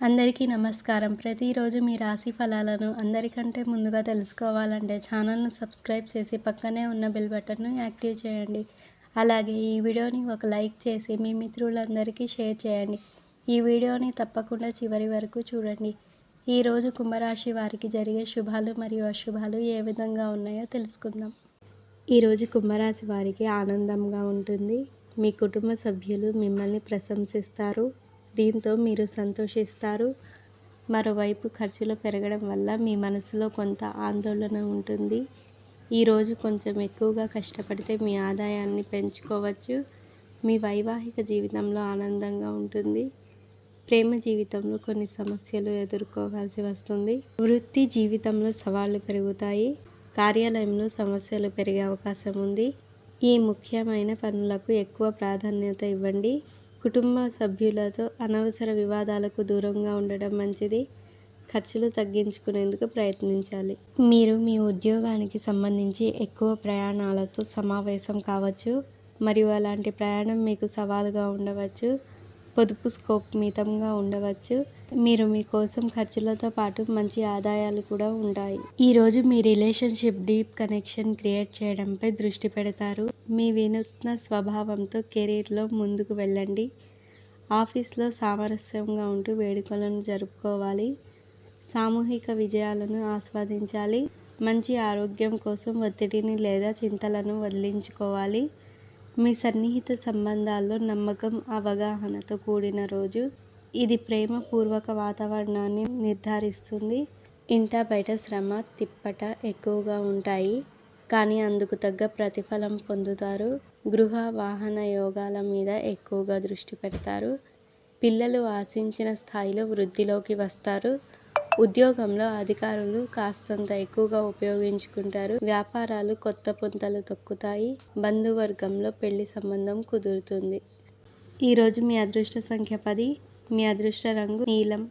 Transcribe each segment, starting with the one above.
అందరికీ నమస్కారం. ప్రతిరోజు మీ రాశి ఫలాలను అందరికంటే ముందుగా తెలుసుకోవాలంటే ఛానల్‌ను సబ్స్క్రైబ్ చేసి పక్కనే ఉన్న బెల్ బటన్‌ను యాక్టివ్ చేయండి. అలాగే ఈ వీడియోని ఒక లైక్ చేసి మీ మిత్రులందరికీ షేర్ చేయండి. ఈ వీడియోని తప్పకుండా చివరి వరకు చూడండి. ఈరోజు కుంభరాశి వారికి జరిగే శుభాలు మరియు అశుభాలు ఏ విధంగా ఉన్నాయో తెలుసుకుందాం. ఈరోజు కుంభరాశి వారికి ఆనందంగా ఉంటుంది. మీ కుటుంబ సభ్యులు మిమ్మల్ని ప్రశంసిస్తారు. దీంతో మీరు సంతోషిస్తారు. మరోవైపు ఖర్చులు పెరగడం వల్ల మీ మనసులో కొంత ఆందోళన ఉంటుంది. ఈరోజు కొంచెం ఎక్కువగా కష్టపడితే మీ ఆదాయాన్ని పెంచుకోవచ్చు. మీ వైవాహిక జీవితంలో ఆనందంగా ఉంటుంది. ప్రేమ జీవితంలో కొన్ని సమస్యలు ఎదుర్కోవాల్సి వస్తుంది. వృత్తి జీవితంలో సవాళ్లు పెరుగుతాయి. కార్యాలయంలో సమస్యలు పెరిగే అవకాశం ఉంది. ఈ ముఖ్యమైన పనులకు ఎక్కువ ప్రాధాన్యత ఇవ్వండి. కుటుంబ సభ్యులతో అనవసర వివాదాలకు దూరంగా ఉండడం మంచిది. ఖర్చులు తగ్గించుకునేందుకు ప్రయత్నించాలి. మీరు మీ ఉద్యోగానికి సంబంధించి ఎక్కువ ప్రయాణాలతో సమావేశం కావచ్చు మరియు అలాంటి ప్రయాణం మీకు సవాలుగా ఉండవచ్చు. పొదుపు స్కోప్ మితంగా ఉండవచ్చు. మీరు మీ కోసం ఖర్చులతో పాటు మంచి ఆదాయాలు కూడా ఉంటాయి. ఈరోజు మీ రిలేషన్షిప్ డీప్ కనెక్షన్ క్రియేట్ చేయడంపై దృష్టి పెడతారు. మీ వినూత్న స్వభావంతో కెరీర్లో ముందుకు వెళ్ళండి. ఆఫీస్లో సామరస్యంగా ఉంటూ వేడుకలను జరుపుకోవాలి. సామూహిక విజయాలను ఆస్వాదించాలి. మంచి ఆరోగ్యం కోసం ఒత్తిడిని లేదా చింతలను వదిలించుకోవాలి. మీ సన్నిహిత సంబంధాల్లో నమ్మకం, అవగాహనతో కూడిన రోజు. ఇది ప్రేమపూర్వక వాతావరణాన్ని నిర్ధారిస్తుంది. ఇంటా బయట శ్రమ, తిప్పట ఎక్కువగా ఉంటాయి, కానీ అందుకు తగ్గ ప్రతిఫలం పొందుతారు. గృహ, వాహన యోగాల మీద ఎక్కువగా దృష్టి పెడతారు. పిల్లలు ఆశించిన స్థాయిలో వృద్ధిలోకి వస్తారు. ఉద్యోగంలో అధికారులు కాస్తంత ఎక్కువగా ఉపయోగించుకుంటారు. వ్యాపారాలు కొత్త పుంతలు తొక్కుతాయి. బంధువర్గంలో పెళ్లి సంబంధం కుదురుతుంది. ఈరోజు మీ అదృష్ట సంఖ్య 10. మీ అదృష్ట రంగు నీలం.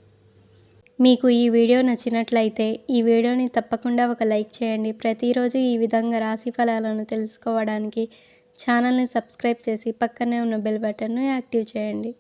మీకు ఈ వీడియో నచ్చినట్లయితే ఈ వీడియోని తప్పకుండా ఒక లైక్ చేయండి. ప్రతిరోజు ఈ విధంగా రాశి ఫలాలను తెలుసుకోవడానికి ఛానల్ని సబ్స్క్రైబ్ చేసి పక్కనే ఉన్న బెల్ బటన్ను యాక్టివ్ చేయండి.